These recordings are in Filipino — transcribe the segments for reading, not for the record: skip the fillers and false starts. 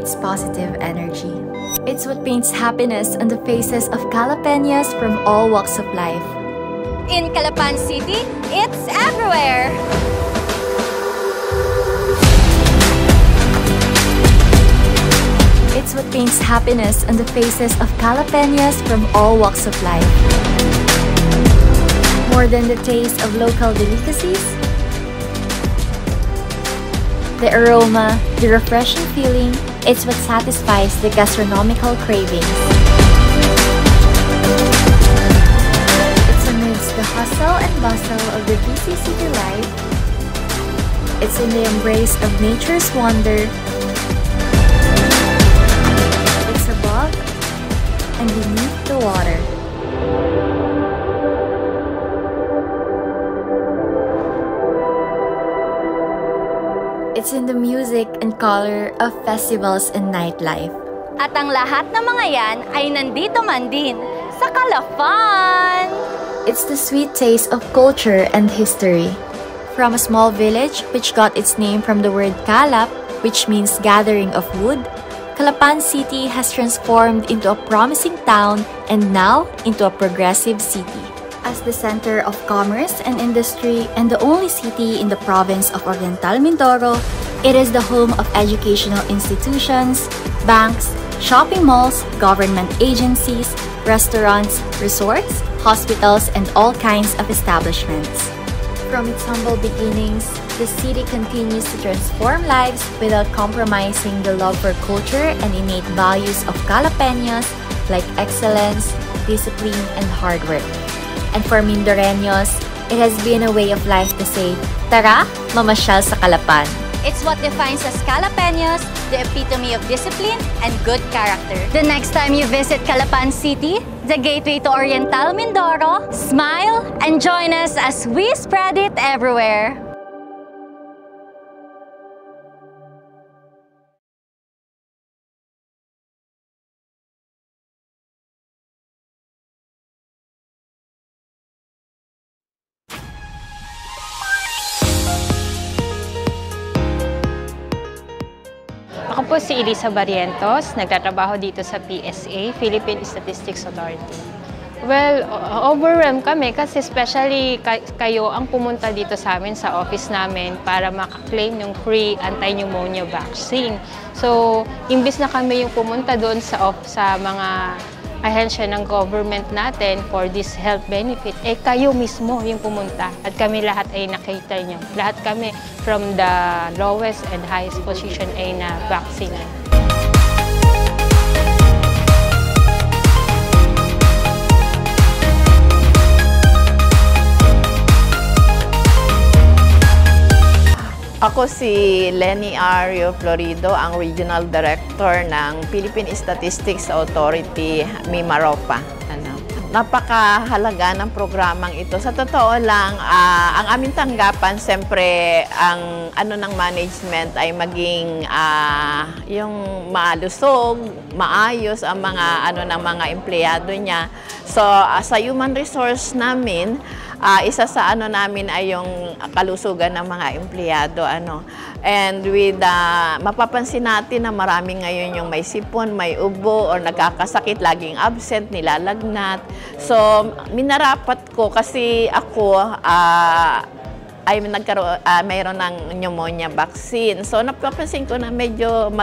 radiates positive energy. It's what paints happiness on the faces of Calapeños from all walks of life. In Calapan City, it's everywhere! It's what paints happiness on the faces of Calapeños from all walks of life. More than the taste of local delicacies, the aroma, the refreshing feeling, it's what satisfies the gastronomical cravings. It's amidst the hustle and bustle of the busy city life. It's in the embrace of nature's wonder. It's above and beneath the water. It's in the music and color of festivals and nightlife. At ang lahat ng mga yan ay nandito man din sa Calapan! It's the sweet taste of culture and history. From a small village which got its name from the word kalap, which means gathering of wood, Calapan City has transformed into a promising town and now into a progressive city. As the center of commerce and industry and the only city in the province of Oriental Mindoro, it is the home of educational institutions, banks, shopping malls, government agencies, restaurants, resorts, hospitals, and all kinds of establishments. From its humble beginnings, the city continues to transform lives without compromising the love for culture and innate values of Calapeños like excellence, discipline, and hard work. And for Mindoreños, it has been a way of life to say, "Tara, mamasyal sa Calapan." It's what defines us Calapeños, the epitome of discipline and good character. The next time you visit Calapan City, the gateway to Oriental Mindoro, smile and join us as we spread it everywhere. Ako po si Elisa Barrientos, nagtatrabaho dito sa PSA, Philippine Statistics Authority. Well, overwhelmed kami kasi especially kayo ang pumunta dito sa amin sa office namin para makaklaim yung free anti-pneumonia vaccine. So, imbis na kami yung pumunta doon sa mga ahensya ng government natin for this health benefit, kayo mismo yung pumunta at kami lahat ay nakita nyo. Lahat kami from the lowest and highest position ay na vaccine. Ako si Lenny Ario Florido, ang Regional Director ng Philippine Statistics Authority, Mimaropa. Napakahalaga ng programang ito. Sa totoo lang, ang aming tanggapan, siyempre, ang ng management ay maging yung malusog, maayos ang mga ng mga empleyado niya. So, sa human resource namin, isa sa namin ay yung kalusugan ng mga empleyado. And with, mapapansin natin na marami ngayon yung may sipon, may ubo, or nagkakasakit, laging absent, nilalagnat. So, minarapat ko kasi ako ay mayroon ng pneumonia vaccine. So, napapansin ko na medyo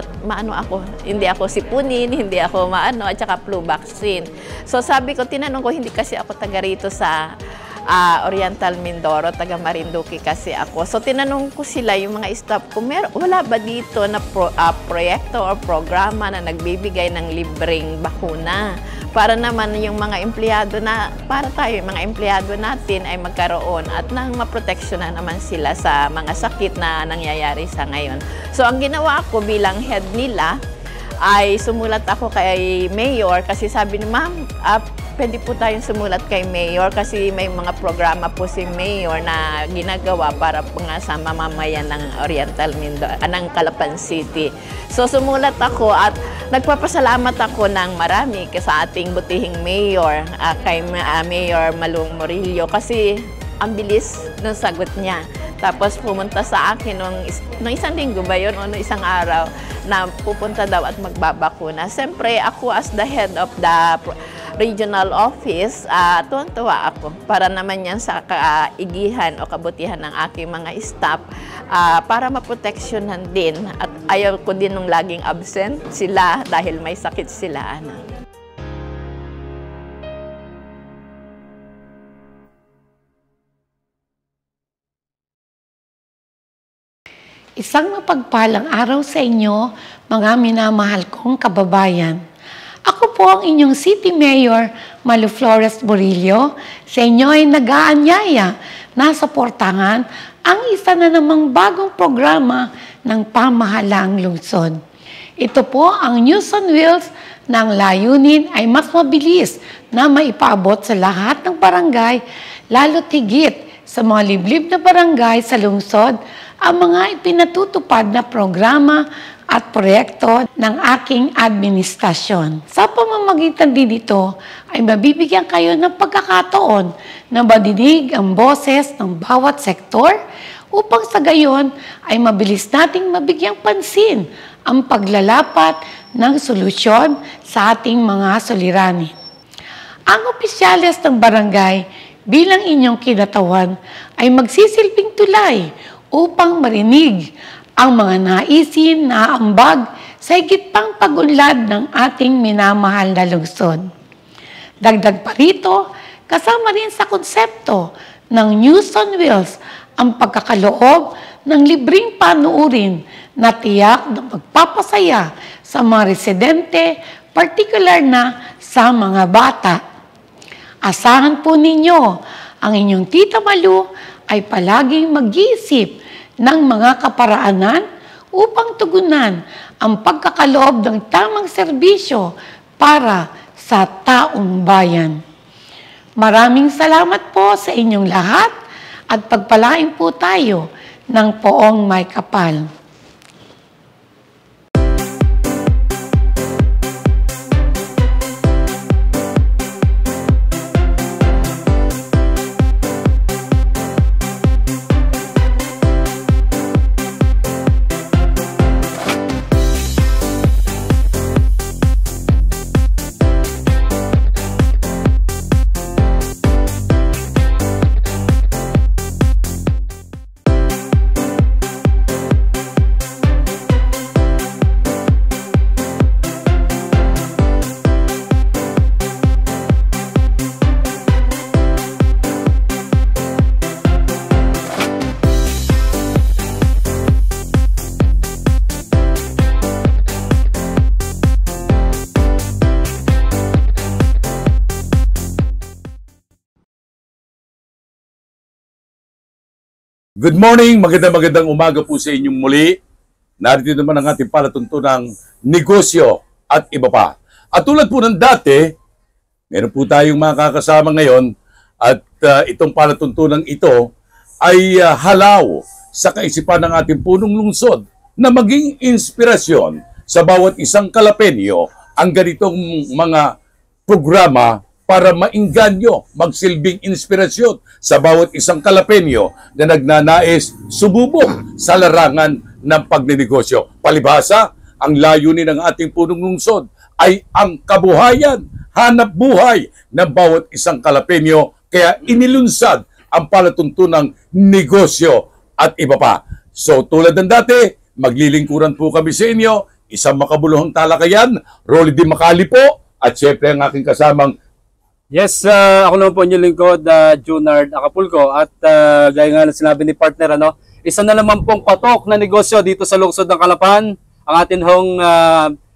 hindi ako sipunin, hindi ako at saka flu vaccine. So, sabi ko, tinanong ko, hindi kasi ako taga rito sa Oriental Mindoro, taga Marinduque kasi ako. So, tinanong ko sila, yung mga staff ko, wala ba dito na proyekto o programa na nagbibigay ng libreng bakuna? Para naman yung mga empleyado para tayo, yung mga empleyado natin ay magkaroon at nang maproteksyonan naman sila sa mga sakit na nangyayari sa ngayon. So, ang ginawa ko bilang head nila, ay sumulat ako kay Mayor kasi sabi ni Ma'am, pwede po tayong sumulat kay Mayor kasi may mga programa po si Mayor na ginagawa para po nga sa mamamayan ng Oriental Mindoro, ng Calapan City. So sumulat ako at nagpapasalamat ako ng marami sa ating butihing Mayor, kay Mayor Malung Morillo kasi ang bilis ng sagot niya. Tapos pumunta sa akin nung isang linggo ba yun o nung isang araw na pupunta daw at magbabakuna. Siyempre, ako as the head of the regional office, tuwan-tuwa ako para naman yan sa kaigihan o kabutihan ng aking mga staff para maproteksyonan din. At ayaw ko din nung laging absent sila dahil may sakit sila. Isang mapagpalang araw sa inyo, mga minamahal kong kababayan. Ako po ang inyong City Mayor, Malu Flores Murillo. Sa inyo ay nag-aanyaya na suportahan ang isa na namang bagong programa ng pamahalaang lungsod. Ito po ang News on Wheels na ang layunin ay mas mabilis na maipaabot sa lahat ng barangay, lalo't higit sa mga liblib na barangay sa lungsod, ang mga ipinatutupad na programa at proyekto ng aking administrasyon. Sa pamamagitan din ito ay mabibigyan kayo ng pagkakataon na madinig ang boses ng bawat sektor upang sa gayon ay mabilis nating mabigyang pansin ang paglalapat ng solusyon sa ating mga suliranin. Ang opisyales ng barangay bilang inyong kinatawan ay magsisilbing tulay upang marinig ang mga naisin na ambag sa higit pang pag-unlad ng ating minamahal na lungsod. Dagdag pa rito, kasama rin sa konsepto ng News on Wheels ang pagkakaloob ng libreng panuurin na tiyak na magpapasaya sa mga residente, partikular na sa mga bata. Asahan po ninyo, ang inyong Tita Malu ay palaging mag-iisip ng mga kaparaanan upang tugunan ang pagkakaloob ng tamang serbisyo para sa taong bayan. Maraming salamat po sa inyong lahat at pagpalain po tayo ng poong may kapal. Good morning, magandang umaga po sa inyong muli. Narito naman ang ating palatuntunang negosyo at iba pa. At tulad po ng dati, meron po tayong makakasama ngayon at itong palatuntunang ito ay halaw sa kaisipan ng ating punong lungsod na maging inspirasyon sa bawat isang Kalapenyo ang ganitong mga programa para maingganyo, magsilbing inspirasyon sa bawat isang Kalapenyo na nagnanais sumubok sa larangan ng pagnenegosyo. Palibhasa, ang layunin ng ating punong lungsod ay ang kabuhayan, hanap buhay ng bawat isang Kalapenyo, kaya inilunsad ang palatuntunang negosyo at iba pa. So tulad ng dati, maglilingkuran po kami sa inyo, isang makabuluhang talakayan, Rolly Di Macali po, at syempre ang aking kasamang Yes, ako naman po inyong lingkod, Junard Acapulco. At gaya nga na sinabi ni partner, isa na naman pong patok na negosyo dito sa lungsod ng Calapan. Ang atin hong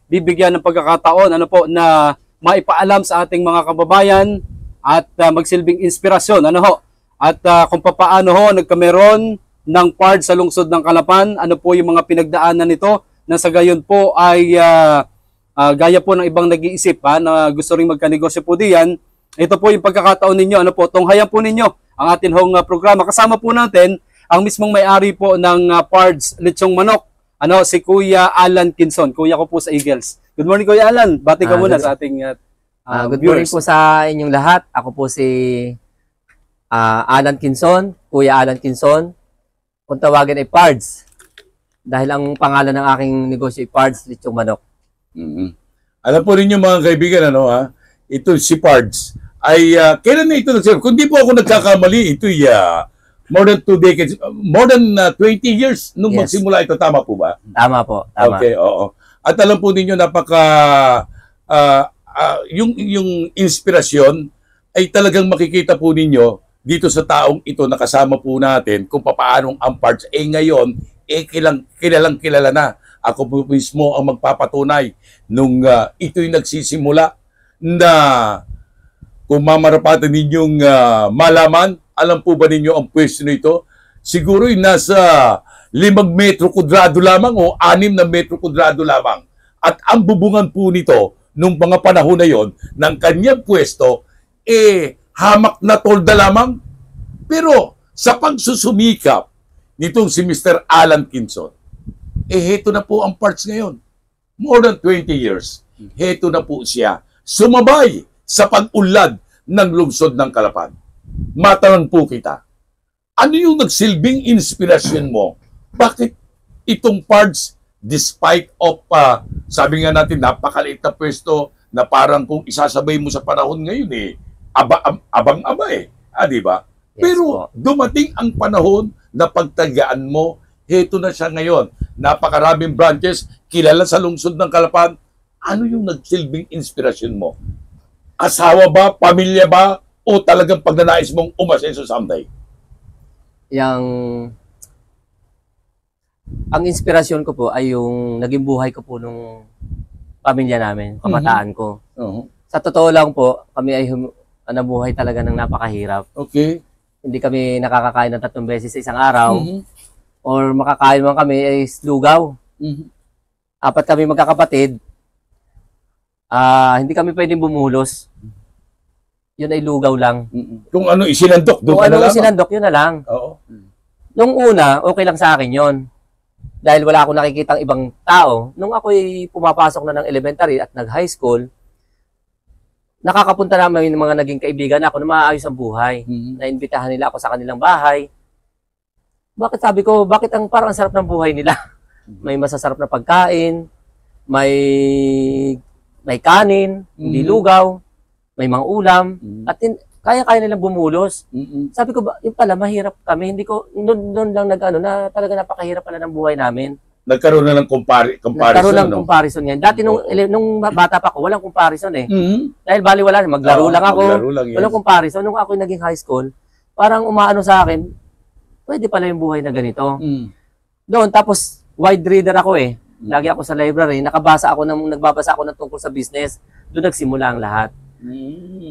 bibigyan ng pagkakataon na maipaalam sa ating mga kababayan at magsilbing inspirasyon. At kung papaano nagkameron ng PARD sa lungsod ng Calapan, ano po yung mga pinagdaanan nito na sa gayon po ay gaya po ng ibang nag-iisip na gusto rin magkanegosyo po diyan. Ito po yung pagkakataon ninyo, tunghayan po ninyo ang atin hong programa. Kasama po natin ang mismong may-ari po ng PARDS Lechong Manok, si Kuya Alan Quinzon. Kuya ko po sa Eagles. Good morning, Kuya Alan. Bati ka muna sa ating good morning po sa inyong lahat. Ako po si Alan Quinzon, Kuya Alan Quinzon. kung tawagin ay Pards. Dahil ang pangalan ng aking negosyo ay Pards Lechong Manok. Alam po ninyo mga kaibigan, ano ha? Ito si Pards ay kailan na ito nagsimula? Kung di po ako nagkakamali, ito more than 2 decades, more than 20 years nung Yes. magsimula ito. Tama po ba? Tama po, tama. Okay, oo. At alam po ninyo, yung inspirasyon ay talagang makikita po ninyo dito sa taong ito na kasama po natin kung papaanong ang Pards. Ngayon, kilalang kilala na. Ako po mismo ang magpapatunay nung ito'y nagsisimula na kung mamarapatan ninyong malaman, alam po ba ninyo ang pwesto nito? Siguro'y nasa 5 metro kudrado lamang o 6 na metro kudrado lamang. At ang bubungan po nito nung mga panahon na yon ng kanyang pwesto, hamak na tolda lamang. Pero sa pagsusumikap nitong si Mr. Alan Quinzon, heto na po ang Pards ngayon. More than 20 years. Heto na po siya. Sumabay sa pag-unlad ng lungsod ng Calapan. Matanong po kita, ano yung nagsilbing inspirasyon mo? Bakit itong Pards, despite of, sabi nga natin, napakaliit na pwesto na parang kung isasabay mo sa panahon ngayon, abang-aba di ba? Yes, Pero po. dumating ang panahon na pagtagaan mo, heto na siya ngayon. Napakaraming branches, kilala sa lungsod ng Calapan. Ano yung nagsilbing inspirasyon mo? Asawa ba? Pamilya ba? O talagang pagnanais mong umasenso someday? Ang inspirasyon ko po ay yung naging buhay ko po nung pamilya namin, kabataan ko. Sa totoo lang po, kami ay nabuhay talaga ng napakahirap. Okay. Hindi kami nakakakain ng 3 beses sa isang araw. Or makakain man kami ay lugaw. 4 kami magkakapatid. Hindi kami pwedeng bumulos. Yun ay lugaw lang. Kung ano isinandok, doon Kung ka na ano lamang. sinandok, yun na lang. Oo. Nung una, okay lang sa akin yon. Dahil wala akong nakikitang ibang tao. Nung ako'y pumapasok na ng elementary at nag-high school, nakakapunta naman yung mga naging kaibigan ako na maayos ang buhay. Naimbitahan nila ako sa kanilang bahay. Bakit sabi ko, bakit parang ang sarap ng buhay nila? May masasarap na pagkain, may kanin, hindi lugaw, may mga ulam, at kaya-kaya nilang bumulos. Sabi ko, yung pala, mahirap kami. Hindi ko, noon lang na talaga napakahirap pala ng buhay namin. Nagkaroon na ng comparison. Nagkaroon ng comparison yan. Dati nung bata pa ako, walang comparison eh. Dahil bali wala, maglaro lang ako. Maglaro lang, yes. Walang comparison. Nung ako naging high school, parang umaano sa akin, pwede pala yung buhay na ganito. Doon, tapos wide reader ako eh. Lagi ako sa library, nagbabasa ako ng tungkol sa business. Doon nagsimula ang lahat.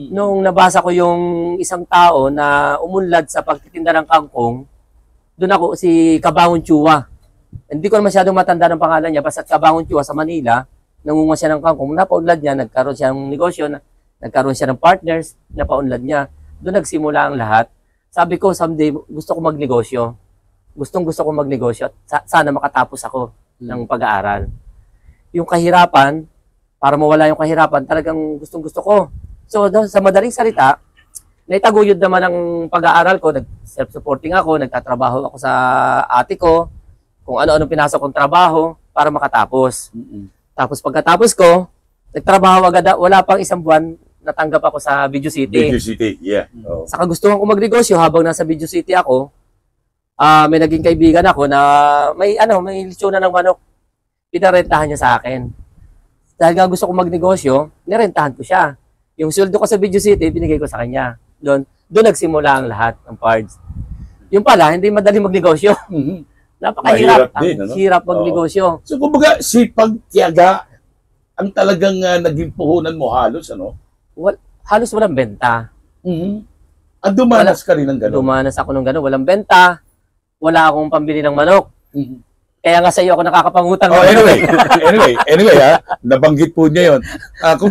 Nung nabasa ko yung isang tao na umunlad sa pagtitinda ng kangkong, doon ako, si Kabangon Chua. Hindi ko masyadong matanda ng pangalan niya, basta Kabangon Chua sa Manila, nangunga siya ng kangkong. Napaunlad niya, nagkaroon siya ng negosyo, nagkaroon siya ng partners, napaunlad niya. Doon nagsimula ang lahat. Sabi ko, someday, gusto ko magnegosyo. Gusto ko magnegosyo. Sana makatapos ako ng pag-aaral. Yung kahirapan, para mawala yung kahirapan, talagang gustong-gusto ko. So, sa madaling salita, naitaguyod naman ang pag-aaral ko. Self-supporting ako, nagtatrabaho ako sa ate ko, kung ano-ano pinasok kong trabaho para makatapos. Tapos pagkatapos ko, nagtrabaho agad, wala pang 1 buwan, natanggap ako sa Video City. Video City, yeah. Oh. Sa kagustuhan ko magnegosyo, habang nasa Video City ako, may naging kaibigan ako na may lechona ng manok. Pinarentahan niya sa akin. Dahil nga gusto ko magnegosyo, nirentahan ko siya. Yung sweldo ko sa Video City, binigay ko sa kanya. Doon nagsimula ang lahat ng Pards. Yung pala, hindi madali magnegosyo. Napakahirap. Ang hirap magnegosyo. So, kumbaga, sipag, tiyaga, ang talagang naging puhunan mo halos, ano? Halos walang benta. At dumanas ka rin ng gano'n? Dumanas ako ng gano'n. Walang benta. Wala akong pambili ng manok. Kaya nga sa iyo ako nakakapangutang. Anyway, nabanggit po niya yun. Kung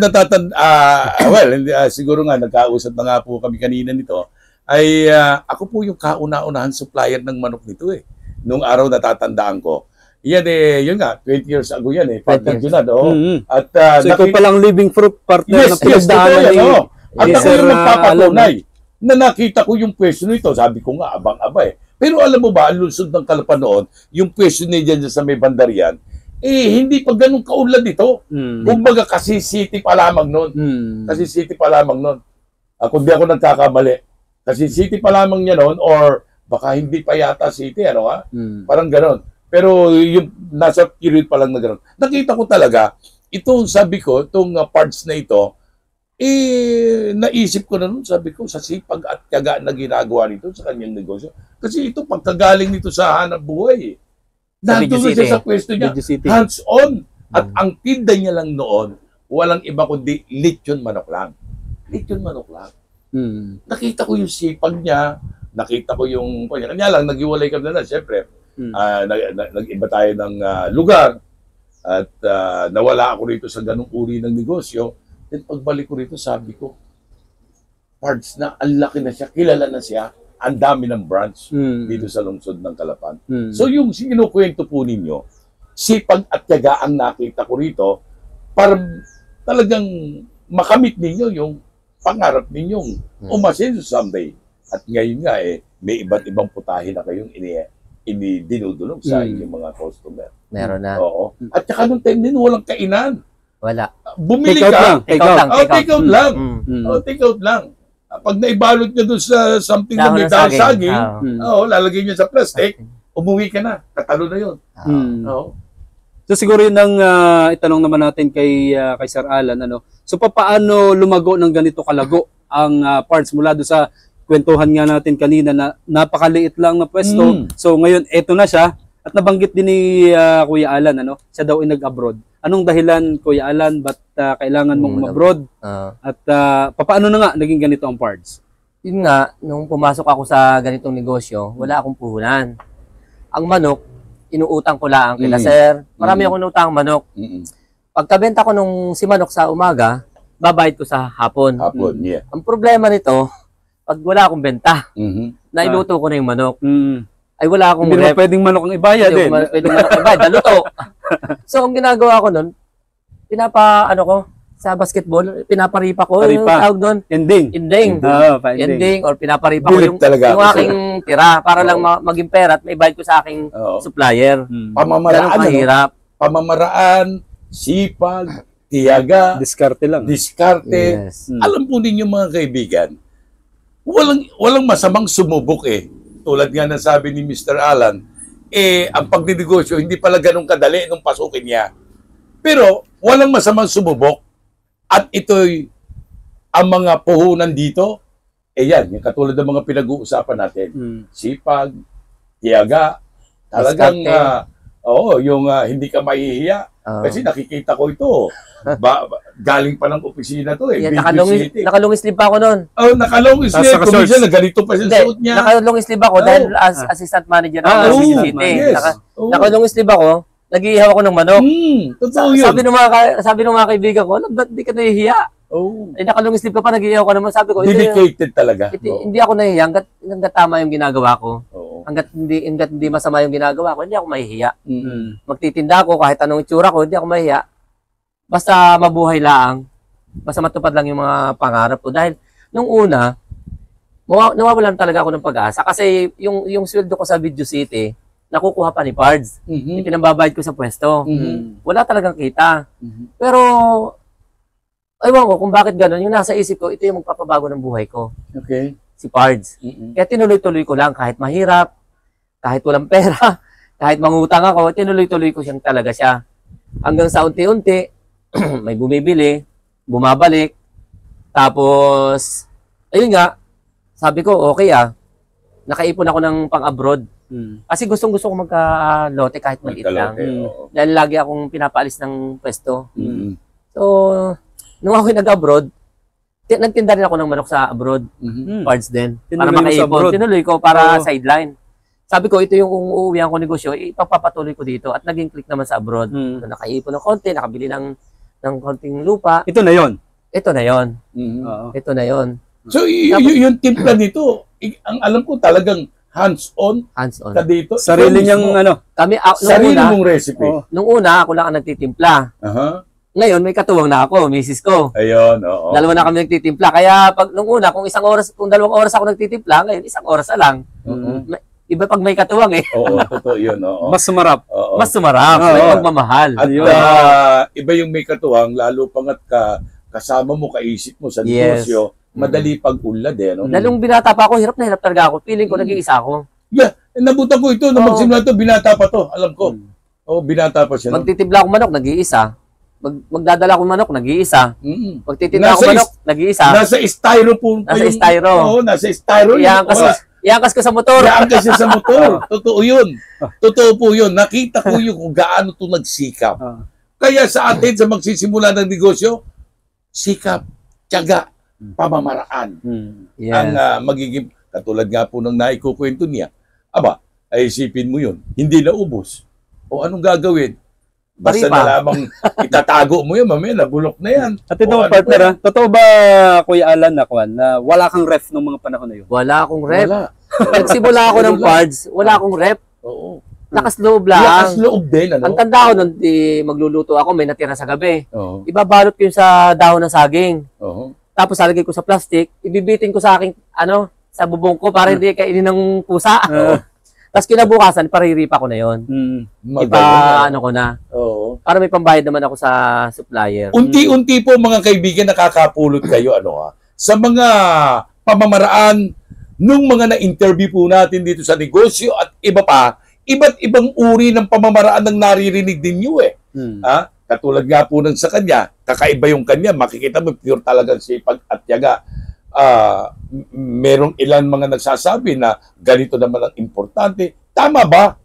siguro nga, nagkausap na nga po kami kanina nito, ay ako po yung kauna-unahan supplier ng manok nito eh. Nung araw natatandaan ko. Yan yun nga, 20 years ago yan eh. Partner Junad, At, so ikaw palang living proof partner na pinagdaanan At ako yung magpapatunay na nakita ko yung pwesto nito. Sabi ko nga, abang-aba eh. Pero alam mo ba, ang lungsod ng Calapan noon, yung pwesto niya dyan sa may bandarian, hindi pa ganun kaunlad ito. Kumbaga, kasi city pa lamang noon. Kasi city pa lamang noon. Kung di ako nagkakamali. Kasi city pa lamang niya noon, or baka hindi pa yata city, ano ha? Parang ganun. Pero yung nasa period pa lang na ganun. Nakita ko talaga, itong sabi ko, itong parts na ito, naisip ko na nun, sabi ko, sa sipag at tiyaga na ginagawa nito sa kanyang negosyo. Kasi ito, pagkagaling nito sa hanap buhay. Nandun na siya sa pwesto niya, hands-on. At ang tinda niya lang noon, walang iba kundi lechon manok lang. Lechon manok lang. Nakita ko yung sipag niya, nakita ko yung, kanya lang, nag-iwalay kami na, siyempre, nag-iba tayo ng lugar, at nawala ako rito sa ganung uri ng negosyo. Then pagbalik ko rito, sabi ko, parts na, ang laki na siya, kilala na siya, ang dami ng branch dito sa lungsod ng Calapan. So yung sinukwento po ninyo, sipag at tiyaga ang nakita ko rito para talagang makamit ninyo yung pangarap ninyong umasenso someday. At ngayon nga may iba't ibang putahe na kayong dinudulog sa inyong mga customer. Meron na. Oo. At saka nung time din, walang kainan. Wala. Bumili Take out ka. lang. Take out lang. Take out lang. Pag naibalot niya doon sa something na may dahil saging, lalagay niya sa plastic, umuwi ka na. Katalo na yun. So siguro yun ang itanong naman natin kay Sir Alan. So paano lumago ng ganito kalago ang parts mula doon sa kwentuhan nga natin kanina na napakaliit lang na pwesto. So ngayon, eto na siya. At nabanggit din ni Kuya Alan, siya daw ay nag-abroad. Anong dahilan, Kuya Alan, ba't kailangan mong abroad? At paano na nga naging ganito ang parts? Yun nga, nung pumasok ako sa ganitong negosyo, wala akong puhunan. Ang manok, inuutang ko lang kila sir. Marami akong inutang manok. Pagkabenta ko nung si manok sa umaga, babayad ko sa hapon. Ang problema nito, pag wala akong benta, nailuto ko na yung manok. Ay wala akong hindi mo pwedeng manok ang ibayad din. Pwedeng manok ang ibayad, naluto. So ang ginagawa ko nun, sa basketball, pinaparipa ko. Yung tawag doon, ending. Ending or pinaparipa ko yung aking tira para lang maging pera at may bayad ko sa aking supplier. Pamamaraan, sipag, tiyaga, diskarte lang. Yes. Alam po ninyo mga kaibigan, walang masamang sumubok Tulad nga ng sabi ni Mr. Alan, ang pagdinegosyo hindi pala ganun kadali nung pasukin niya. Pero walang masamang sumubok. At ito'y ang mga puhunan dito, yan, yung katulad ng mga pinag-uusapan natin. Sipag, tiyaga, talagang, yung hindi ka mahihiya. Kasi nakikita ko ito. Galing pa ng opisina to Nakalong sleeve pa ako noon. Nakalong sleeve. Kumisa na ganito pa siya suot niya. Nakalong sleeve ako dahil as assistant manager ako sa City. Nakalong sleeve ako. Nag-iihaw ako ng manok. Totoo yun. Sabi ng mga kaibigan ko, ba't di ka nahihiya? Nakalong sleeve ka pa, nag-iihaw ka naman. Sabi ko, dedicated talaga. Hindi ako nahihiya hanggat tama yung ginagawa ko. Hanggat hindi masama yung ginagawa ko, hindi ako mahihiya. Magtitinda ako kahit anong itsura ko, hindi ako mahihiya. Basta mabuhay lang, basta matupad lang yung mga pangarap ko. Dahil nung una, nawawalan talaga ako ng pag-asa. Kasi yung sweldo ko sa Video City, nakukuha pa ni Pards. Yung pinambabayad ko sa pwesto. Wala talagang kita. Pero, ewan ko kung bakit gano'n. Yung nasa isip ko, ito yung magpapabago ng buhay ko. Si Pards. Kaya tinuloy-tuloy ko lang kahit mahirap, kahit walang pera, kahit mangutang ako, tinuloy-tuloy ko siyang talaga siya. Hanggang sa unti-unti, may bumibili, bumabalik. Tapos, ayun nga, sabi ko, okay nakaipon ako ng pang-abroad. Kasi gustong-gusto ko magka-lote kahit maliit lang. Dahil lagi akong pinapaalis ng pwesto. So, nung ako nag-abroad, nagtinda rin ako ng manok sa abroad. Parts din. Para makaipon. Tinuloy ko para sideline. Sabi ko, ito yung uuwihan ko negosyo, ipapapatuloy ko dito. At naging click naman sa abroad. So, nakaipon ng konti, nakabili ng konting lupa. Ito na yon. Ito na yon. Ito na yon. So, yung timpla nito, ang alam ko talagang hands-on ka dito. Sarili niyang sarili mong recipe. Nung una, ako lang ang nagtitimpla. Ngayon, may katuwang na ako, misis ko. Ayun, oo. Dalawa na kami nagtitimpla. Kung 1 oras, kung 2 oras ako nagtitimpla, ngayon 1 oras na lang. Iba pag may katuwang eh. Oo, totoo yun. Oo. Mas sumarap. Oo. Mas sumarap, Oo. may pagmamahal. At iba yung may katuwang, lalo pangat kasama mo, kaisip mo sa Yes. negosyo, madali pag-unlad eh. No? Nalung binata pa ako, hirap na hirap talaga ako. Feeling ko nag-iisa ako. Yeah, nabutan ko ito, nung Oo. magsimula ito, binata pa to, alam ko. Oo, binata pa siya. No? Magtitibla ako manok, nag-iisa. Magdadala ako manok, nag-iisa. Mm. Magtitinda ako manok, nag-iisa. Nasa styrofoam pa Nasa yung... styro. Oo, nasa styro. Iangkas ko sa motor. Iangkas siya sa motor. Totoo yun. Totoo po yun. Nakita ko yung kung gaano ito nagsikap. Kaya sa atin, sa magsisimula ng negosyo, sikap, tiyaga, pamamaraan. Yes. Ang magiging, katulad nga po ng naikukwento niya, aba, ay isipin mo yun, hindi na ubos. O anong gagawin? Basta Paripa. na lamang itatago mo yun, mamaya nabulok na yan. At ito, O, ano partner, ba? totoo ba, Kuya Alan, na wala kang ref nung mga panahon na yun? Wala akong rep. Wala. Nagsimula ako ng parts, wala akong rep. Oo. Lakas loob lang. Lakas loob din, ano? Ang tanda ko nun, magluluto ako, may natira sa gabi. Oo. Ibabalot ko yung sa dahon ng saging. Oo. Tapos lalagay ko sa plastic, ibibitin ko sa aking, sa bubong ko para hindi kainin ng pusa. Tapos kinabukasan, pariripa ko na yon. Magaling. Ko na. Oo. Para may pambayad naman ako sa supplier. Unti-unti po mga kaibigan nakakapulot kayo sa mga pamamaraan nung mga na-interview po natin dito sa negosyo at iba pa, iba't ibang uri ng pamamaraan ng naririnig din nyo eh. Katulad nga po ng sa kanya, kakaiba yung kanya, makikita mo pure talagang sipag at tiyaga. Merong ilan mga nagsasabi na ganito naman ang importante. Tama ba?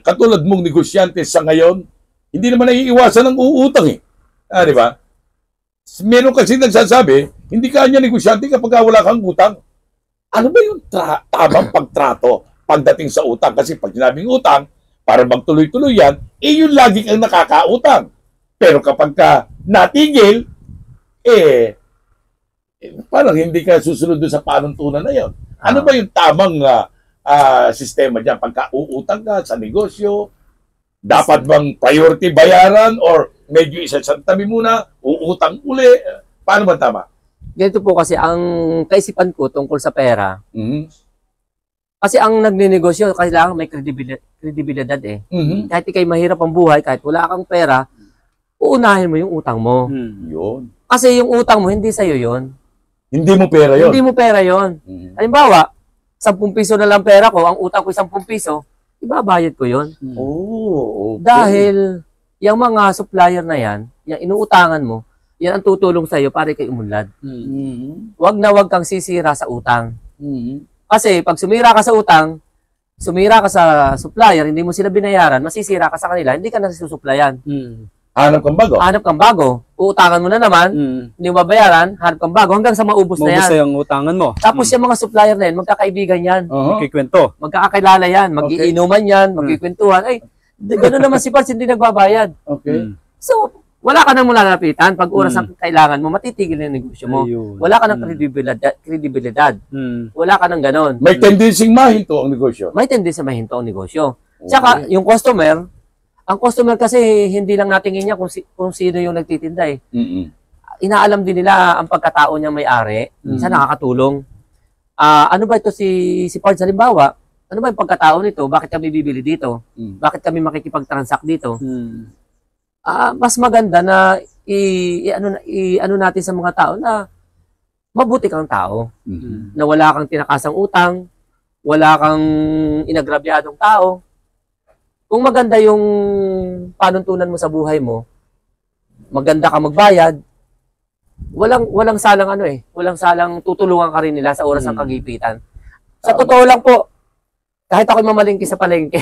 Katulad mong negosyante sa ngayon, hindi naman naiiwasan ng uutang eh. Di ba? Meron kasi nagsasabi, hindi ka niya negosyante kapag wala kang utang. Ano ba yung tamang pagtrato pagdating sa utang? Kasi pag sinabing utang, para magtuloy-tuloy yan, yun lagi kang nakakautang. Pero kapag ka natigil, parang hindi ka susunod doon sa panuntunan na yon. Ano ba yung tamang sistema dyan? Pagka uutang ka sa negosyo, dapat bang priority bayaran or medyo isasantabi muna, uutang uli? Paano ba tama? Ganito po kasi ang kaisipan ko tungkol sa pera. Kasi ang nagnenegosyo, kailangan may kredibilidad eh. Kahit ikay mahirap ang buhay, kahit wala kang pera, uunahin mo yung utang mo. Yun. Kasi yung utang mo, hindi sa'yo yun. Hindi mo pera yun. Hindi mo pera yun. Halimbawa, 10 piso na lang pera ko, ang utang ko 10 piso, ibabayad ko yun. Okay. Dahil yung mga supplier na yan, yung inuutangan mo, yan ang tutulong sa'yo para ikay umunlad. Wag na wag kang sisira sa utang. Kasi pag sumira ka sa utang, sumira ka sa supplier, hindi mo sila binayaran, masisira ka sa kanila, hindi ka nasusuplayan. Hanap kang bago. Hanap kang bago. Uutangan mo na naman, hindi mo babayaran, hanap kang bago, hanggang sa maubos na yan. Maubos na yung utangan mo. Tapos yung mga supplier na yan, magkakaibigan yan. Kikwento. Magkakakilala yan, mag-iinuman yan, magkikwentuhan. Ay, gano'n naman si Parts, hindi nagbabayad. Okay. So, wala ka nang mulalapitan. Pag oras ang kailangan mo, matitigil na yung negosyo mo. Ayun. Wala ka ng kredibilidad. Wala ka ng ganon. May tendency mahinto ang negosyo. May tendency mahinto ang negosyo. Tsaka, yung customer, ang customer kasi hindi lang natingin niya kung sino yung nagtitinda eh. Inaalam din nila ang pagkatao niya may-ari. Minsan nakakatulong. Ano ba ito si Pards halimbawa? Ano ba yung pagkatao nito? Bakit kami bibili dito? Bakit kami makikipag-transact dito? Mas maganda na ano natin sa mga tao na mabuti kang tao. Na wala kang tinakasang utang, wala kang inagrabyadong tao. Kung maganda yung panuntunan mo sa buhay mo, maganda ka magbayad, walang salang walang salang tutulungan ka rin nila sa oras ng kagipitan. Sa totoo lang po, kahit ako'y mamalingki sa palengke,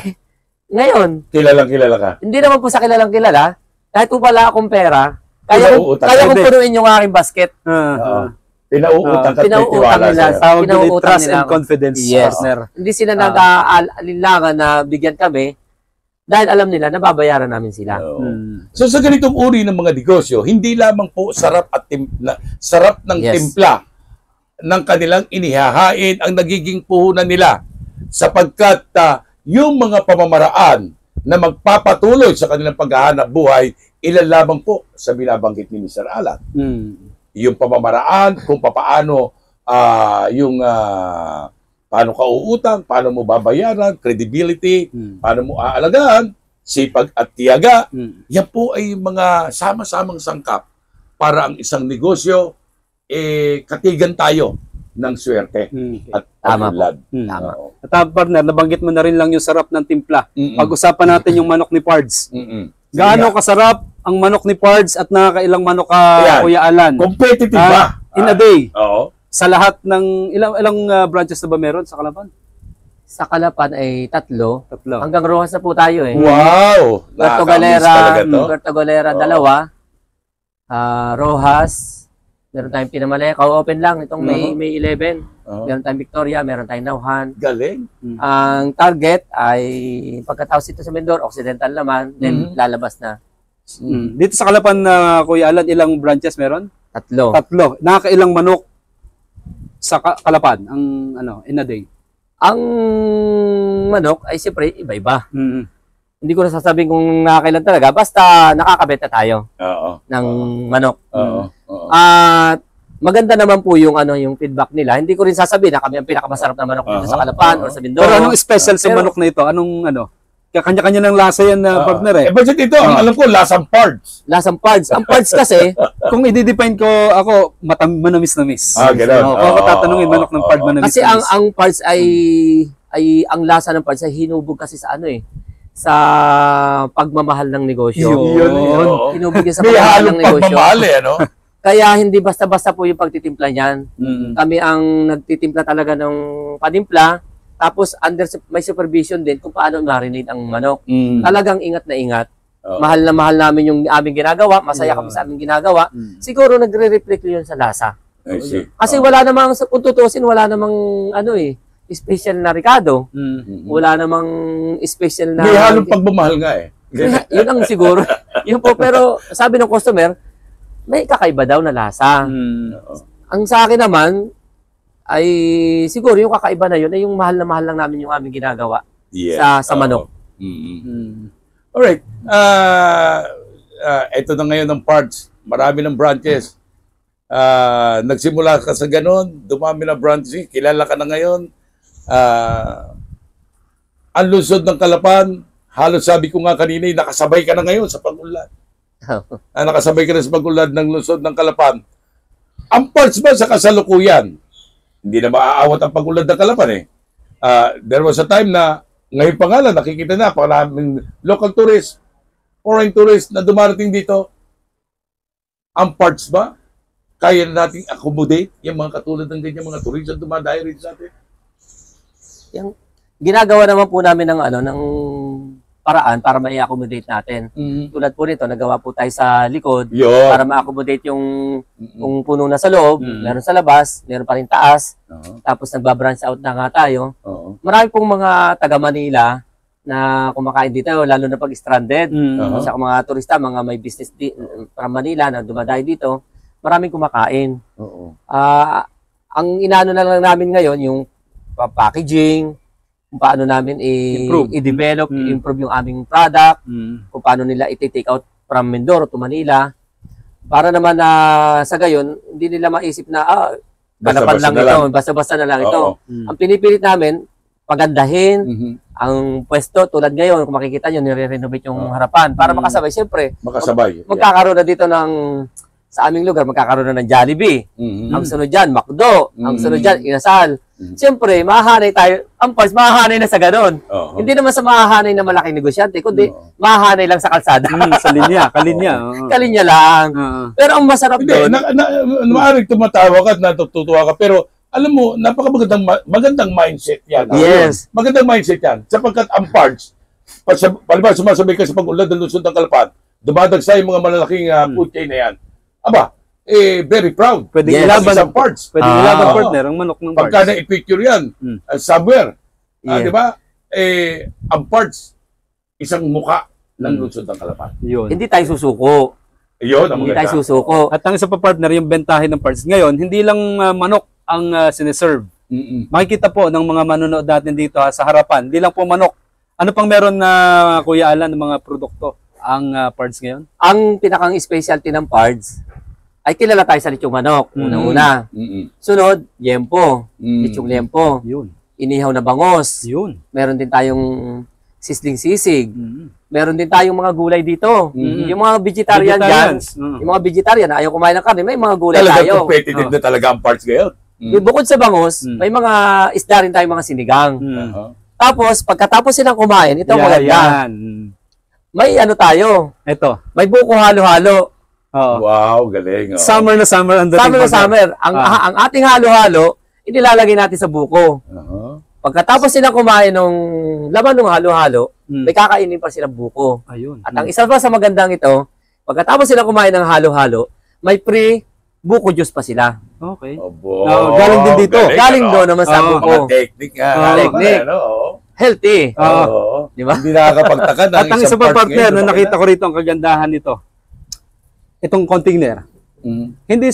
ngayon, Kilalang kilala ka. hindi naman po sa kilalang kilala, kahit po wala akong pera, kaya kong punuin yung aking basket. Pinauutang ka at may Pinauutang tiwala nila. sa'yo. Tawag nila Pinauutang trust nila and ako. confidence, Yes. partner. Hindi sila nag-aalinlangan na bigyan kami dahil alam nila na babayaran namin sila. So sa ganitong uri ng mga negosyo, hindi lamang po sarap sarap ng Yes. timpla ng kanilang inihahain ang nagiging puhunan nila sapagkat yung mga pamamaraan na magpapatuloy sa kanilang paghahanap buhay, ilan lamang po sa binabanggit ni Mr. Alan. Yung pamamaraan kung papaano yung paano ka uutang, paano mo babayaran, credibility, paano mo aalagaan, sipag at tiyaga. Yan po ay mga sama-samang sangkap para ang isang negosyo, katigan tayo ng swerte at Tama po. pag-unlad. Tama. Oo. At partner, nabanggit mo na rin lang yung sarap ng timpla. Pag-usapan natin yung manok ni Pards. Gaano kasarap ang manok ni Pards at nakakailang manok ka, Ayan. Kuya Alan? Competitive ba? In a day. Oo. Sa lahat ng ilang branches na ba meron sa Kalapan? Sa Kalapan ay 3. Tatlo. Hanggang Rojas na po tayo eh. Wow! Puerto Nakakamiss Galera, talaga to. Puerto Galera, Oo. 2. Rojas, meron tayong Pinamalaya, open lang, itong May 11. Oo. Meron tayong Victoria, meron tayong Nauhan. Galing. Ang target ay pagkatapos ito sa Mindoro, Occidental naman, then lalabas na. Dito sa Kalapan, Kuya Alan, ilang branches meron? 3. Tatlo. Nakakailang manok sa Kalapan ang in a day? Ang manok ay siyempre iba-iba. Hindi ko na sasabihin kung nakakailan talaga, basta nakakabenta tayo Oo. ng manok. Oo. Oo. At maganda naman po yung yung feedback nila. Hindi ko rin sasabihin na kami ang pinakamasarap na manok dito sa Kalapan or sa Mindoro. Pero anong special sa Pero- manok na ito? Anong kanya-kanya ng lasa yan na partner eh. But ito, ang alam ko, lasang parts. Lasang pards. Ang pards kasi, Kung i-define ko ako, manamis-namis. Gano'n. Kung ako tatanungin, manok ng Pards manamis-namis. kasi ang pards ay ang lasa ng pards ay hinubog kasi sa sa pagmamahal ng negosyo. Yun. Oo. Hinubog yan sa May pagmamahal halong ng negosyo. pagmamahal ano? Kaya hindi basta-basta po yung pagtitimpla niyan. Kami ang nagtitimpla talaga ng panimpla. Tapos may supervision din kung paano marinate ang manok. Talagang ingat na ingat. Mahal na mahal namin yung aming ginagawa. Masaya kami sa aming ginagawa. Siguro nagre-reflect yun sa lasa. I see. Kasi wala namang, kung tutusin, wala namang special na Ricardo. Wala namang special na... May halong pagmamahal nga eh. Yun ang siguro. Yun po, pero sabi ng customer, may kakaiba daw na lasa. Ang sa akin naman, ay siguro yung kakaiba na yun ay yung mahal na mahal lang namin yung aming ginagawa sa manok. Alright. Ito na ngayon ang parts. Marami ng branches. Nagsimula ka sa ganun, dumami na branches, kilala ka na ngayon. Ang lungsod ng Kalapan, halos sabi ko nga kanina, nakasabay ka na ngayon sa pag-unlad. Nakasabay ka na sa pag-unlad ng lungsod ng Kalapan. Ang parts ba sa kasalukuyan? Hindi na maaawat ang pag-unlad ng Kalapan eh. There was a time na ngayon pa nga lang, nakikita na maraming local tourists, foreign tourists na dumarating dito. Ang parts ba? Kaya na nating accommodate yung mga katulad ng ganyan mga tourists na dumadayo rin sa atin? Yung ginagawa naman po namin ng paraan para ma-accommodate natin. Tulad po nito, nagawa po tayo sa likod Yun. para ma-accommodate yung puno na sa loob, meron sa labas, meron pa rin taas, tapos nagbabranch out na nga tayo. Marami pong mga taga Manila na kumakain dito, lalo na pag stranded. Sa mga turista, mga may business from Manila na dumadayo dito, maraming kumakain. Ang inaano na lang namin ngayon, yung packaging, kung paano namin i-develop, i-improve yung aming product, kung paano nila i-take out from Mindoro to Manila, para naman na sa gayon, hindi nila maisip na, Kalapan lang ito, basta-basta na lang ito. Ang pinipilit namin, pagandahin ang pwesto, tulad ngayon, kung makikita nyo, nire-renovate yung harapan, para makasabay, siyempre, magkakaroon na dito sa aming lugar, magkakaroon na ng Jollibee. Ang sunod dyan, McDo. Ang sunod dyan, Inasal. Siyempre, mahahanay tayo. Ang parts, mahahanay na sa ganon. Hindi naman sa mahahanay na malaking negosyante, kundi mahahanay lang sa kalsada. Sa linya, kalinya. Kalinya lang. Pero ang masarap doon... Maaaring tumatawa ka at natutuwa ka, pero alam mo, magandang mindset yan. Yes. Magandang mindset yan. Sapagkat ang parts, palibas sumasabay ka sa pag-unlad ng lungsod ng Kalapan, dumadagsa yung mga malalaking food chain na yan. Aba, very proud. Pwede ilaban ang parts. Pwede ilaban partner, ang manok ng parts. Pagka na-picture yan, somewhere, di ba? Ang parts, isang muka ng lungsod ng Kalapan. Yun. Hindi tayo susuko. Yun, ang Hindi maganda. tayo susuko. At ang isa pa partner, yung bentahin ng parts. Ngayon, hindi lang manok ang sineserve. Makikita po ng mga manonood natin dito sa harapan, hindi lang po manok. Ano pang meron na Kuya Alan ng mga produkto ang parts ngayon? Ang pinakang specialty ng parts ay kilala tayo sa lechong manok. Una-una. Sunod, liempo. Lechong liempo. Yun. inihaw na bangos. Yun. Meron din tayong sisling sisig. Mm. Meron din tayong mga gulay dito. Yung mga vegetarian dyan, Vegetarians. Mm. yung mga vegetarian, ayaw kumain ng karne, may mga gulay Talagang tayo. competitive na talaga ang parts ngayon. Bukod sa bangus, may mga isda rin tayong mga sinigang. Uh-huh. Tapos, pagkatapos silang kumain, ito maganda. Yan. May ano tayo, Ito. may buko halo-halo. Oo. Wow, galing. Oh. Summer na summer ang dating. Summer na partner. summer. Ang ating halo-halo, inilalagay natin sa buko. Uh-huh. Pagkatapos silang kumain ng laman ng halo-halo, may kakainin pa silang buko. Ayun. At ang isa pa sa magandang ito, pagkatapos silang kumain ng halo-halo, may buko juice pa sila. Okay. Obo. Galing din dito. Galing doon naman sa Mga buko. technique nga. Technique. Ano, oo. Healthy. Oo. Di ba? Hindi nakakapagtaka na At ang isa pa part partner ngayon, na nakita ko rito ang kagandahan nito. Itong container. Mm. Hindi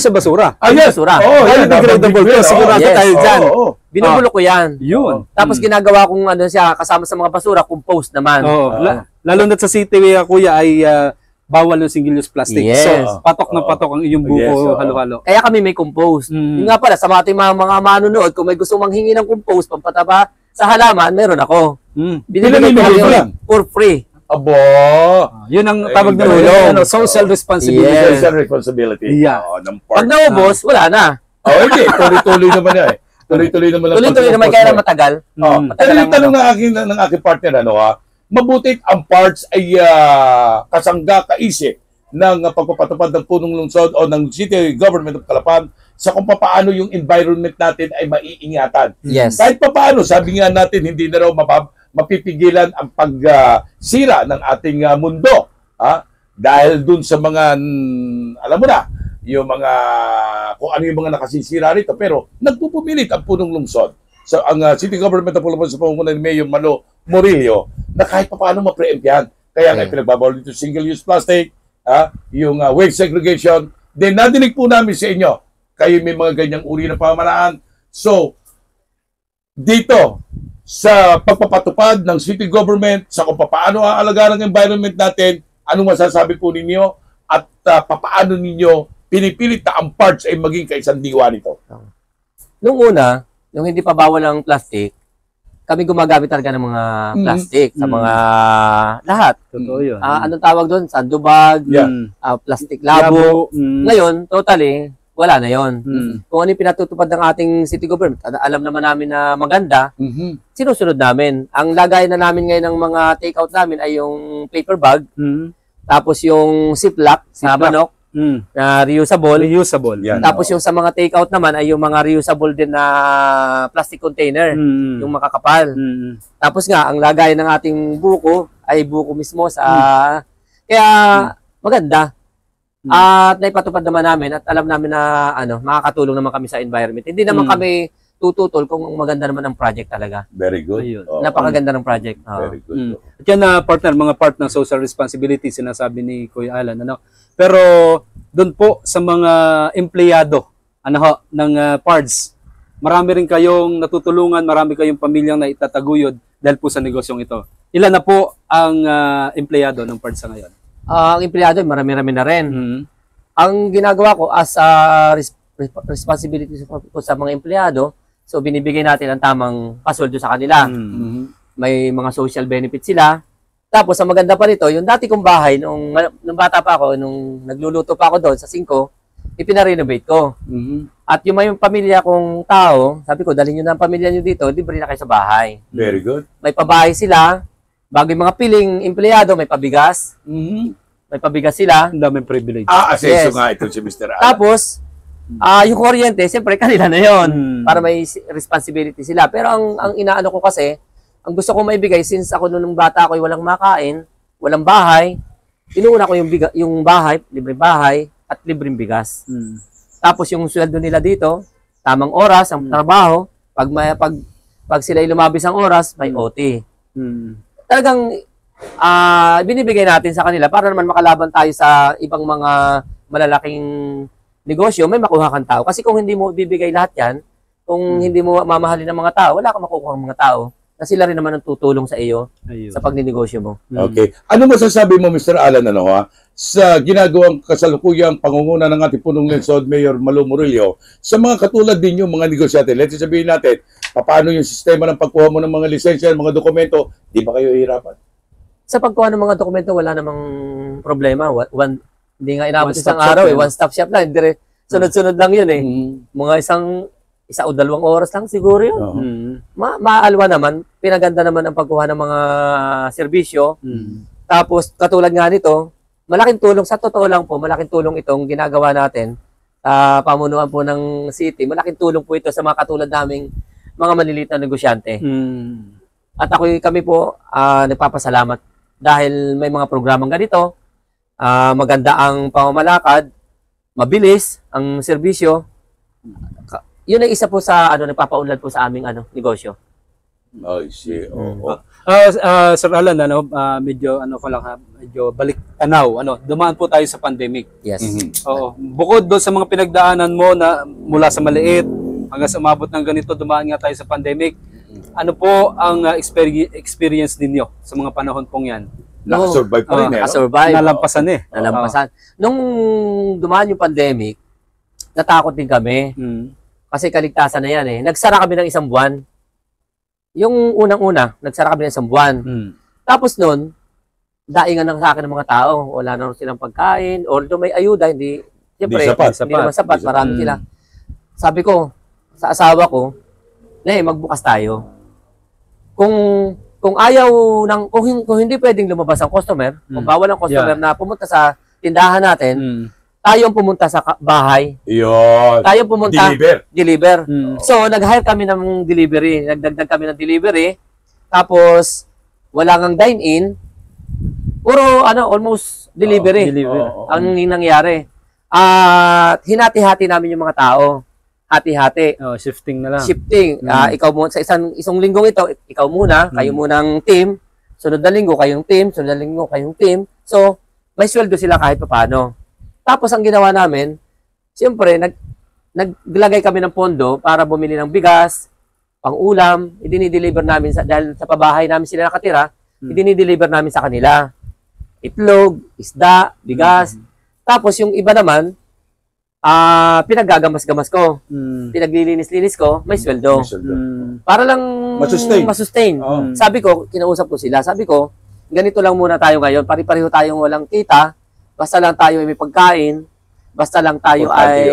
sa basura. Ah, yes. Basura. Oh, yan. Biodegradable to. Sigurado Yes. tayo dyan. Oo. Binubulok ko yan. Yun. Tapos ginagawa kong ano siya, kasama sa mga basura, compost naman. Oo. Lalo na sa city, kuya, ay bawal yung single-use plastic. Yes. So, patok na patok ang iyong buko, Yes, oo. halo-halo. Kaya kami may compost. Yun nga pala, sa ating mga manunood, kung may gusto manghingi ng compost, pampataba sa halaman, meron ako. Binibigay ko Binibigay mo yun lang? for free. Abo. Yun ang tawag na Tulong. social responsibility. Yes. Social responsibility. Yeah. Oo, ng part. Pag naubos, wala na. Oh, hindi. Tuloy-tuloy naman yan. Tuloy-tuloy naman ang Tuloy-tuloy naman pag-compose kaya mo. na matagal. Oh. Matagal Pero yung ang tanong ng aking partner, mabuti ang parts ay kasangga, kaisip ng pagpapatupad ng punong lungsod o ng City Government of Calapan sa kung paano yung environment natin ay maiingatan. Yes. Kahit paano, sabi nga natin, hindi na raw mapipigilan ang pagsira ng ating mundo. Dahil dun sa mga, alam mo na, yung mga, kung ano yung mga nakasisira rito. Pero nagpupumilit ang punong lungsod. So, ang City Government of Calapan sa pamumuno ni Mayor Malo Murillo na kahit paano ma-preempt yan. Kaya nga pinagbabawal dito single-use plastic, yung waste segregation. Then, nadinig po namin sa inyo, kayo may mga ganyang uri ng pamamaraan. So, dito, sa pagpapatupad ng city government, sa kung paano aalagaan ang environment natin, anong masasabi po ninyo, at paano ninyo pinipilit na ang parts ay maging kaisandiwa nito? Nung una, yung hindi pa bawal ang plastic, kami gumagamit talaga ng mga plastic sa mga lahat. Totoo yun. Anong tawag doon? Sandubag, Yeah. plastic labo. Mm. Ngayon, totally, wala na yon. Kung ano yung pinatutupad ng ating city government, alam naman namin na maganda, sinusunod namin. Ang lagay na namin ngayon ng mga take-out namin ay yung paper bag, tapos yung ziplock sa manok, na reusable. Reusable. Yan. Tapos yung sa mga take-out naman ay yung mga reusable din na plastic container, yung makakapal. Tapos nga, ang lagay ng ating buko ay buko mismo sa... Kaya maganda. At naipatupad naman namin at alam namin na makakatulong naman kami sa environment. Hindi naman kami tututol kung maganda naman ang project talaga. Very good. Ayun. Oo. Napakaganda ng project. Very good. At yan na partner, mga part ng social responsibility, sinasabi ni Kuya Alan. Pero doon po sa mga empleyado ng PARDS, marami rin kayong natutulungan, marami kayong pamilyang na itataguyod dahil po sa negosyong ito. Ilan na po ang empleyado ng PARDS sa ngayon? Ang empleyado, marami-rami na rin. Ang ginagawa ko as responsibility ko sa mga empleyado, so binibigay natin ang tamang pasweldo sa kanila. May mga social benefits sila. Tapos, ang maganda pa rito, yung dati kong bahay, nung bata pa ako, nung nagluluto pa ako doon sa 5, ipinarenovate ko. At yung may pamilya kong tao, sabi ko, dalhin nyo na ang pamilya nyo dito, libre na kayo sa bahay. Very good. May pabahay sila, bago yung mga piling empleyado, may pabigas. May pabigas sila. Ang daming privilege. Aseso Yes. nga ito si Mr. Alan. Tapos, yung kuryente, siyempre kanila na yon para may responsibility sila. Pero ang inaano ko kasi, ang gusto ko maibigay, since ako nung bata ako ay walang makain, walang bahay, inuuna ko yung bahay, libreng bahay, at libreng bigas. Tapos yung sweldo nila dito, tamang oras, ang trabaho, pag sila lumabis ang oras, may OT. Talagang binibigay natin sa kanila para naman makalaban tayo sa ibang mga malalaking negosyo, may makuha kang tao. Kasi kung hindi mo bibigay lahat yan, kung hindi mo mamahalin ng mga tao, wala kang makukuha ng mga tao. na sila rin naman ang tutulong sa iyo Ayun. sa pagninegosyo mo. Okay. Ano masasabi mo, Mr. Alan, ano, ha, sa ginagawang kasalukuyang pangunguna ng ating punong lungsod, Mayor Malu Murillo, sa mga katulad ninyo, mga negosyante, let's sabihin natin, paano yung sistema ng pagkuha mo ng mga lisensya, mga dokumento, di ba kayo hihirapan? Sa pagkuha ng mga dokumento, wala namang problema. Hindi nga inabot One-stop isang shop araw, yan. one-stop shop lang. Sunod-sunod lang yun eh. Mga isa o 2 oras lang siguro yun. Oo. Maalwa naman, pinaganda naman ang pagkuha ng mga serbisyo. Tapos, katulad nga nito, malaking tulong, sa totoo lang po, malaking tulong itong ginagawa natin sa pamunuan po ng city. Malaking tulong po ito sa mga katulad naming mga maliliit na negosyante. At kami po, nagpapasalamat dahil may mga programang ganito, maganda ang pamamalakad, mabilis ang serbisyo. Yun ay isa po sa nagpapaunlad po sa aming negosyo. I see. Oo. Sir Alan, medyo balik tanaw, dumaan po tayo sa pandemic. Yes. Oo. Bukod doon sa mga pinagdaanan mo na mula sa maliit hanggang sa umabot ng ganito, dumaan nga tayo sa pandemic. Ano po ang experience ninyo sa mga panahon pong yan? Nakasurvive pa rin, Nakasurvive. Nalampasan eh. Nalampasan. Nung dumaan yung pandemic, natakot din kami. Kasi kaligtasan na yan eh. Nagsara kami ng 1 buwan. Yung unang-una, nagsara kami ng 1 buwan. Tapos nun, daingan lang sa akin ng mga tao. Wala na silang pagkain. Although may ayuda, siyempre, hindi naman sapat. Marami sila. Sabi ko, sa asawa ko, magbukas tayo. Kung ayaw kung hindi pwedeng lumabas ang customer, kung bawal ang customer na pumunta sa tindahan natin, tayong pumunta sa bahay. Yun. Tayong pumunta. Deliver. So, nag-hire kami ng delivery. Nagdagdag kami ng delivery. Tapos, wala ngang dine-in. Puro, almost delivery. Ang nangyari. At hinati-hati namin yung mga tao. Hati-hati. Shifting na lang. Shifting. Ikaw muna, sa isang linggong ito, ikaw muna, kayo munang team. Sunod na linggo, kayong team. Sunod na linggo, kayong team. So, may sweldo sila kahit paano. Tapos ang ginawa namin, siyempre, naglagay kami ng pondo para bumili ng bigas, pang-ulam, idinideliver namin, dahil sa pabahay namin sila nakatira, idinideliver namin sa kanila. Itlog, isda, bigas. Tapos yung iba naman, pinagagamas-gamas ko. Pinaglilinis-linis ko, may sweldo. Para lang masustain. Sabi ko, kinausap ko sila, sabi ko, ganito lang muna tayo ngayon, pari-pareho tayong walang kita, basta lang tayo ay may pagkain, basta lang tayo ay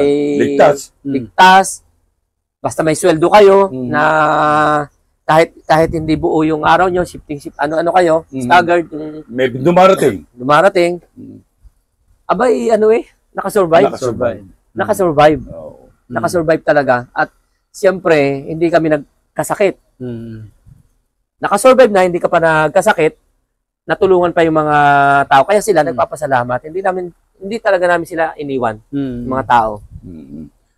ligtas, basta may sweldo kayo na kahit hindi buo yung araw nyo, shifting, ano kayo, staggered. May dumarating. Abay, nakasurvive. Nakasurvive talaga. At siyempre, hindi kami nagkasakit. Nakasurvive na, hindi ka pa nagkasakit, natulungan pa yung mga tao. Kaya sila nagpapasalamat. Hindi talaga namin sila iniwan, mga tao.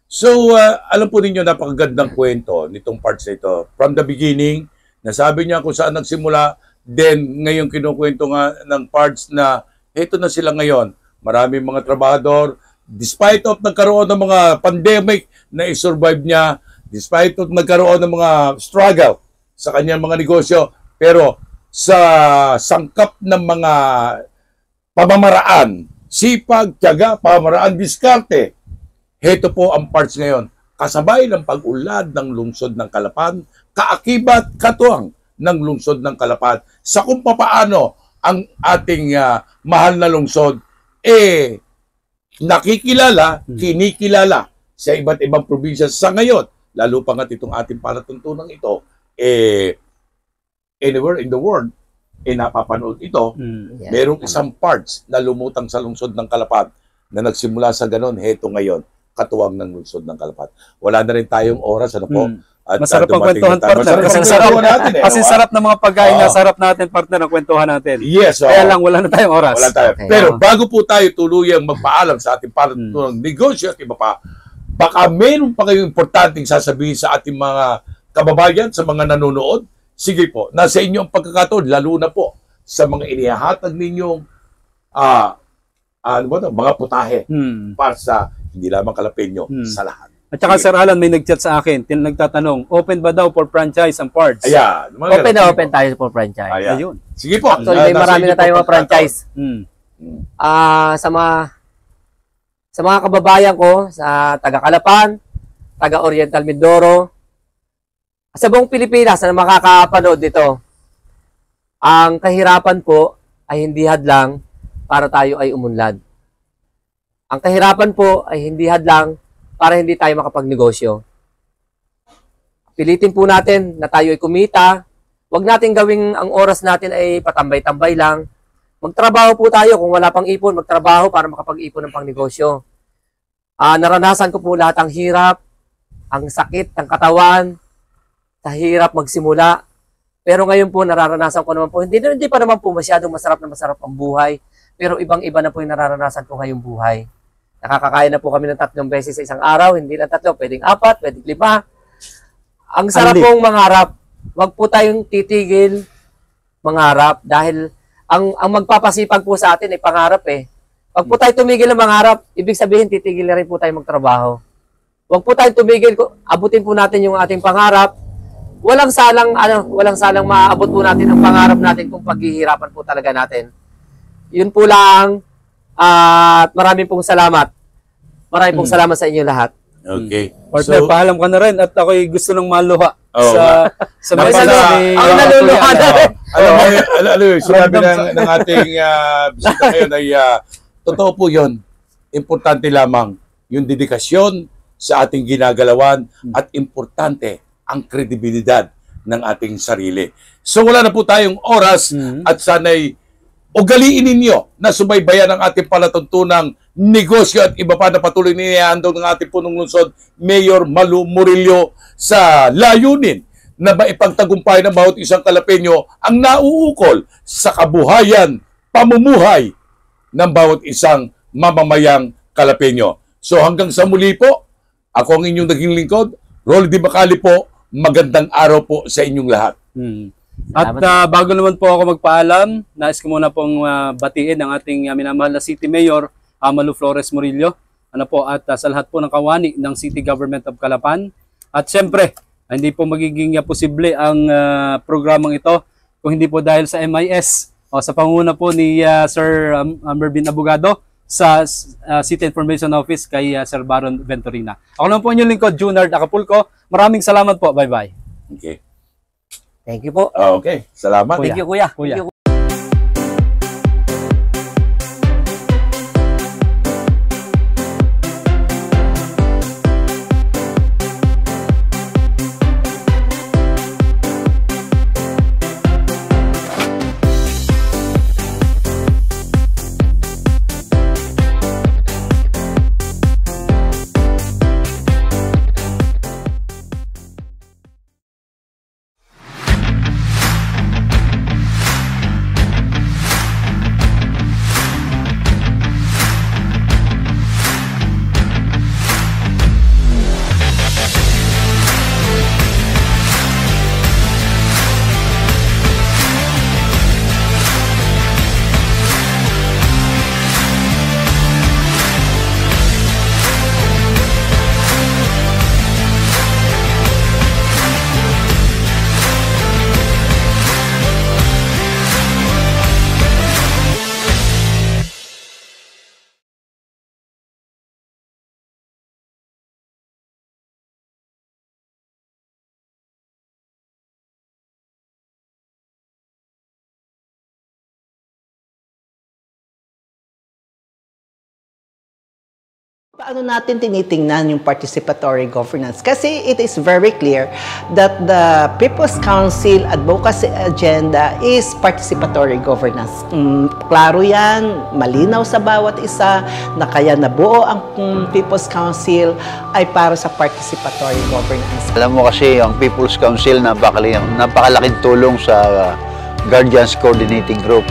So, alam po ninyo, napakagandang kwento nitong parts na ito. From the beginning, nasabi niya kung saan nagsimula, then ngayon kinukwento nga ng parts na ito na sila ngayon. Maraming mga trabahador, despite of nagkaroon ng mga pandemic na i-survive niya, despite of nagkaroon ng mga struggle sa kanyang mga negosyo, pero sa sangkap ng mga pamamaraan, sipag, tiyaga, pamamaraan, diskarte. Heto po ang parts ngayon. Kasabay ng pag-ulad ng lungsod ng Calapan, kaakibat, katuwang ng lungsod ng Calapan sa kung papaano ang ating mahal na lungsod nakikilala, kinikilala sa iba't ibang probinsya sa ngayon. Lalo pa nga itong ating palatuntunan ito, anywhere in the world, napapanood ito, merong isang parts na lumutang sa lungsod ng Calapan na nagsimula sa ganon, heto ngayon, katuwang ng lungsod ng Calapan. Wala na rin tayong oras, At masarap ang kwentuhan, partner. Kasi sarap ng mga pagkain na sarap natin, partner, ang kwentuhan natin. Yes. Kaya lang, wala na tayong oras. Wala tayo. Okay. Pero bago po tayo tuluyang magpaalam sa ating palatuntunan negosyo at iba pa, baka meron pa kayong importanteng sasabihin sa ating mga kababayan, sa mga nanonood. Sige po, nasa inyo ang pagkakataon, lalo na po sa mga inihahatag ninyong mga putahe para sa hindi lamang Kalapenyo, sa lahat. At saka Sir Alan, may nag-chat sa akin, nagtatanong, open ba daw for franchise ang parts? Ayan. Open na open tayo for franchise. Ayan. Ayun. Sige po. Actually, may marami na tayong mga franchise. Sa mga kababayan ko, sa taga Calapan, taga Oriental Mindoro, sa buong Pilipinas na makakapanood nito, ang kahirapan po ay hindi hadlang para tayo ay umunlad. Ang kahirapan po ay hindi hadlang para hindi tayo makapagnegosyo. Pilitin po natin na tayo ay kumita. Huwag natin gawing ang oras natin ay patambay-tambay lang. Magtrabaho po tayo. Kung wala pang ipon, magtrabaho para makapag-ipon ng pangnegosyo. Naranasan ko po lahat ang hirap, ang sakit ng katawan, sa hirap magsimula. Pero ngayon po, nararanasan ko naman po, hindi pa naman po masyadong masarap ang buhay. Pero ibang-iba na po yung nararanasan ko ngayong buhay. Nakakakain na po kami ng 3 beses sa isang araw, hindi lang 3, pwedeng 4, pwedeng 5. Ang sarap pong mangarap. Huwag po tayong titigil mangarap dahil ang magpapasipag po sa atin ay pangarap eh. Huwag po tayo tumigil ng mangarap, ibig sabihin titigil na rin po tayo magtrabaho. Huwag po tayong tumigil, abutin po natin yung ating pangarap. Walang salang maaabot po natin ang pangarap natin kung paghihirapan po talaga natin. Yun po lang. At maraming pong salamat. Maraming pong salamat sa inyo lahat. Okay. Partner, paalam ka na rin at ako'y gusto ng maluha sa mga ang naluluha na rin. Alam mo, sinabi ng ating bisita ngayon ay totoo po yun. Importante lamang yung dedikasyon sa ating ginagalawan at importante ang kredibilidad ng ating sarili. So wala na po tayong oras at sana'y ugaliin ninyo na subaybayan ang ating palatuntunang negosyo at iba pa na patuloy ninihandog ng ating punong lungsod, Mayor Malu Murillo, sa layunin na maipagtagumpay ng bawat isang Kalapeño ang nauukol sa kabuhayan, pamumuhay ng bawat isang mamamayang Kalapeño. So hanggang sa muli po, ako ang inyong naging lingkod, Rolly Di Bacali po, magandang araw po sa inyong lahat. At bago naman po ako magpaalam, nais ko muna pong batiin ang ating minamahal na City Mayor, Malu Flores Murillo, at sa lahat po ng kawani ng City Government of Calapan. At siyempre, hindi po magiging posible ang programang ito kung hindi po dahil sa MIS o sa panguna po ni Sir Mervin Abogado sa City Information Office kay Sir Baron Venturina. Ako naman po inyong lingkod, Junard Acapulco. Maraming salamat po. Bye-bye. Okay. Thank you po. Okay. Salamat. Thank you, Kuya. Kuya. Paano natin tinitingnan yung participatory governance? Kasi it is very clear that the People's Council Advocacy Agenda is participatory governance. Klaro yan, malinaw sa bawat isa, na kaya nabuo ang People's Council ay para sa participatory governance. Alam mo kasi ang People's Council napakalaking tulong sa Guardians Coordinating Group.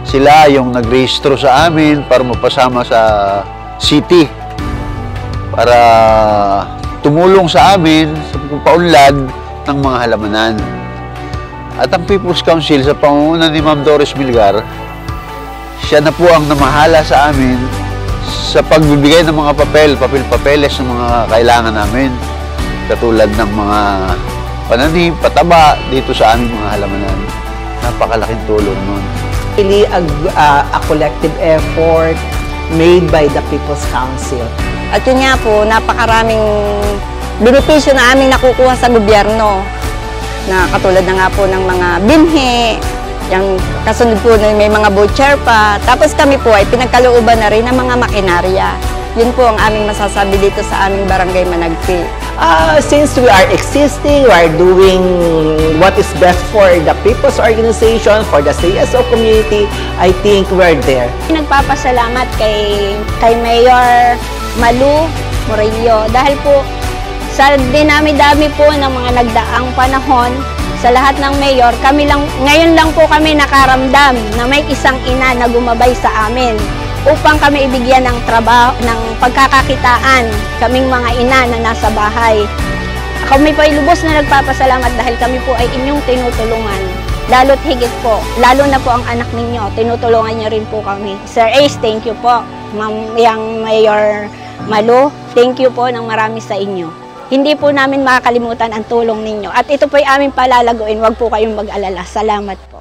Sila yung nagrehistro sa amin para mapasama sa city, para tumulong sa amin sa paunlad ng mga halamanan. At ang People's Council sa pangunguna ni Ma'am Doris Milgar, siya na po ang namahala sa amin sa pagbibigay ng mga papel-papeles ng mga kailangan namin. Katulad ng mga pananim, pataba dito sa aming mga halamanan. Napakalaking tulong nun. Really a collective effort made by the People's Council. At yun nga po, napakaraming benepisyo na aming nakukuha sa gobyerno. Na katulad na nga po ng mga binhi, yung kasunod po na may mga voucher pa. Tapos kami po ay pinagkalooban na rin ng mga makinarya. Yun po ang aming masasabi dito sa aming barangay Managpi. Since we are existing, we are doing what is best for the People's Organization, for the CSO community, I think we're there. Nagpapasalamat kay Mayor Malu Murillo dahil po sa dinami-dami po ng mga nagdaang panahon sa lahat ng mayor, ngayon lang po kami nakaramdam na may isang ina na gumabay sa amin upang kami ibigyan ng trabaho, ng pagkakakitaan, kaming mga ina na nasa bahay. Kami po ay lubos na nagpapasalamat dahil kami po ay inyong tinutulungan. Lalo't higit po, lalo na po ang anak ninyo, tinutulungan niyo rin po kami. Sir Ace, thank you po. Ma'am Mayor Malu, thank you po ng marami sa inyo. Hindi po namin makakalimutan ang tulong ninyo. At ito po ay aming palalaguin, huwag po kayong mag-alala. Salamat po.